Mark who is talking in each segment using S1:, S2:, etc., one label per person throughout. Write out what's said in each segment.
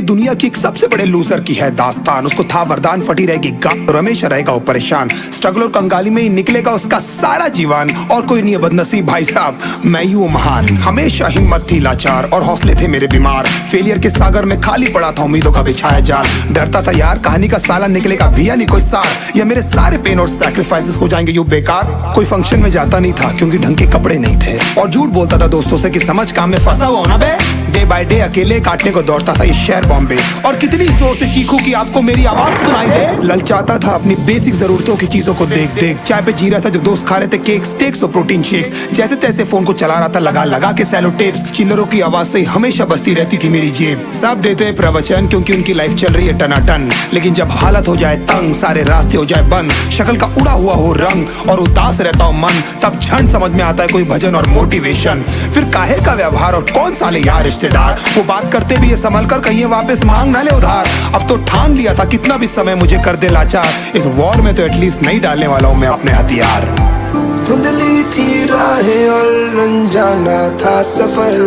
S1: दुनिया की एक सबसे बड़े लूजर की है दास्तान। उसको था वरदान, फटी रहेगी गम, हमेशा रहेगा वो परेशान। स्ट्रगल और कंगाली में ही निकलेगा उसका सारा जीवन। और कोई नहीं है बदनसीब भाई साहब, मैं ही हूँ महान। हमेशा हिम्मत थी लाचार और हौसले थे मेरे बीमार। फेलियर के सागर में खाली पड़ा था उम्मीदों का बिछाया जाल। डरता था यार कहानी का साला निकलेगा भी या नहीं कोई सार, या मेरे सारे पेन और सैक्रिफाइसेस हो जाएंगे यूं बेकार। कोई फंक्शन में जाता नहीं था क्योंकि ढंग के कपड़े नहीं थे, और झूठ बोलता था दोस्तों से कि समझ काम में फंसा हुआ ना बे। डे बाय डे अकेले काटने को दौड़ता था ये शहर बॉम्बे। और कितनी जोर से चीखूं कि आपको मेरी आवाज सुनाई दे। ललचाता था अपनी बेसिक जरूरतों की चीजों को देख देख। चाय पे जी रहा था जब दोस्त खा रहे थे केक, स्टेक्स और प्रोटीन शेक्स। जैसे तैसे फोन को चला रहा था लगा लगा के सैलो टेप्स। चिल्लरों की आवाज से हमेशा बजती रहती थी मेरी जेब। सब देते प्रवचन क्योंकि उनकी लाइफ चल रही है टनाटन, लेकिन जब हालत हो जाए तंग, सारे रास्ते हो जाए बंद, शक्ल का उड़ा हुआ हो रंग और उदास रहता हो मन, तब क्षण समझ में आता है कोई भजन और मोटिवेशन। फिर काहे का व्यवहार और कौन साले यार रिश्तेदार, वो बात करते भी ये संभल कर कहीं वापस मांग ना ले उधार। अब तो ठान लिया था कितना भी समय मुझे कर दे लाचार, इस वॉर में तो एटलीस्ट नहीं डालने वाला हूँ मैं अपने हथियार।
S2: धुंधली थी राहें और अनजाना था सफर,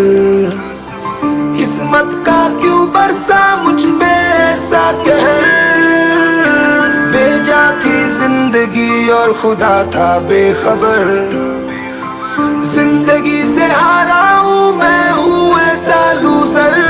S2: किस्मत का क्यों बरसा मुझ पे ऐसा कहर। बेजा थी जिंदगी और खुदा था बेखबर, जिंदगी से हारा हूँ मैं, हूँ ऐसा लूजर।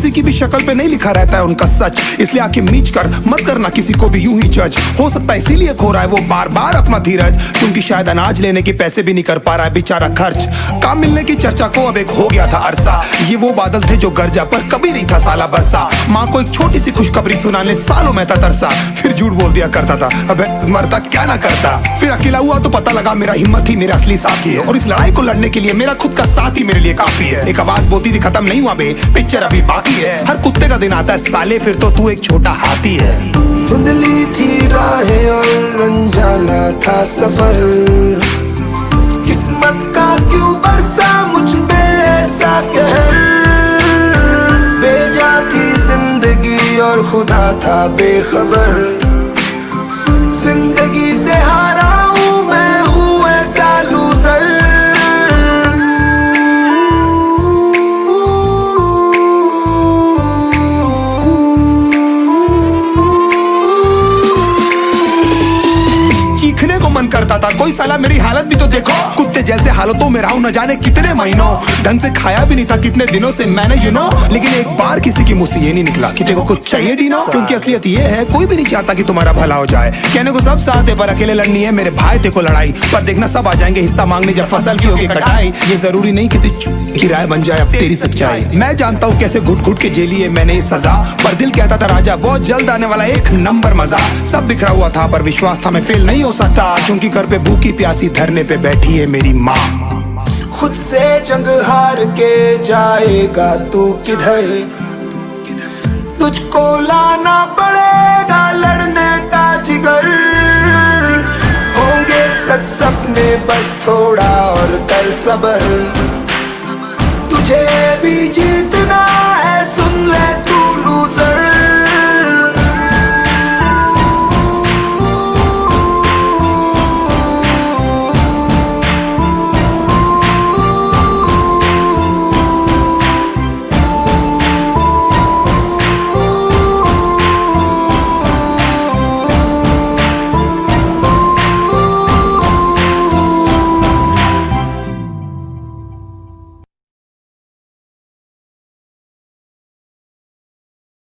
S1: की भी शक्ल पे नहीं लिखा रहता है उनका सच, इसलिए आके मीच कर मत करना किसी को भी यूं ही जज। हो सकता है इसीलिए खो रहा है वो बार बार अपना धीरज, क्योंकि शायद अनाज लेने के पैसे भी नहीं कर पा रहा है बेचारा खर्च। काम मिलने की चर्चा को अब एक हो गया था अरसा, ये वो बादल थे जो गरजा पर कभी नहीं था साला बरसा। माँ को एक छोटी सी खुशखबरी सुनाने सालों में था तरसा, फिर झूठ बोल दिया करता था अबे मरता क्या ना करता। फिर अकेला हुआ तो पता लगा मेरा हिम्मत ही मेरा असली साथी है, और इस लड़ाई को लड़ने के लिए मेरा खुद का साथ ही मेरे लिए काफी है। एक आवाज बोलती थी खत्म नहीं हुआ बे, पिक्चर अभी बाकी है। हर कुत्ते का दिन आता है साले, फिर तो तू एक छोटा हाथी है।
S2: धुंधली थी राहें और अनजाना था सफर, किस्मत का क्यों बरसा मुझ पे ऐसा कहर। बेजा थी जिंदगी और खुदा था बेखबर, जिंदगी से हारा हूँ मैं, हूँ ऐसा लूजर।
S1: चीखने को मन करता था, कोई साला मेरी हालत भी तो देखो। कुत्ते जैसे हालतों में रहा हूं न जाने कितने महीनों, ढंग से खाया भी नहीं था कितने दिनों से मैंने लेकिन एक बार किसी की मुंह से ये नहीं निकला कि तेरे को कुछ चाहिए डीनो। क्योंकि असलियत ये है कोई भी नहीं चाहता कि तुम्हारा भला हो जाए। कहने को सब साथ है पर अकेले लड़नी है मेरे भाई, देखो लड़ाई पर देखना सब आ जाएंगे हिस्सा मांगने जब फसल की होगी कटाई। ये जरूरी नहीं किसी की राय बन जाए अब तेरी सच्चाई। मैं जानता हूँ कैसे घुट घुट के झेली है मैंने सजा, पर दिल कहता था राजा बहुत जल्द आने वाला एक नंबर मजा। सब बिखरा हुआ था पर विश्वास था मैं फेल नहीं हो सकता, क्योंकि घर पे भूखी प्यासी धरने पे बैठी है मेरी माँ।
S2: खुद से जंग हार के जाएगा तू किधर, तुझको लाना पड़ेगा लड़ने का जिगर। होंगे सच सपने बस थोड़ा और कर सबर, तुझे भी जीतना है।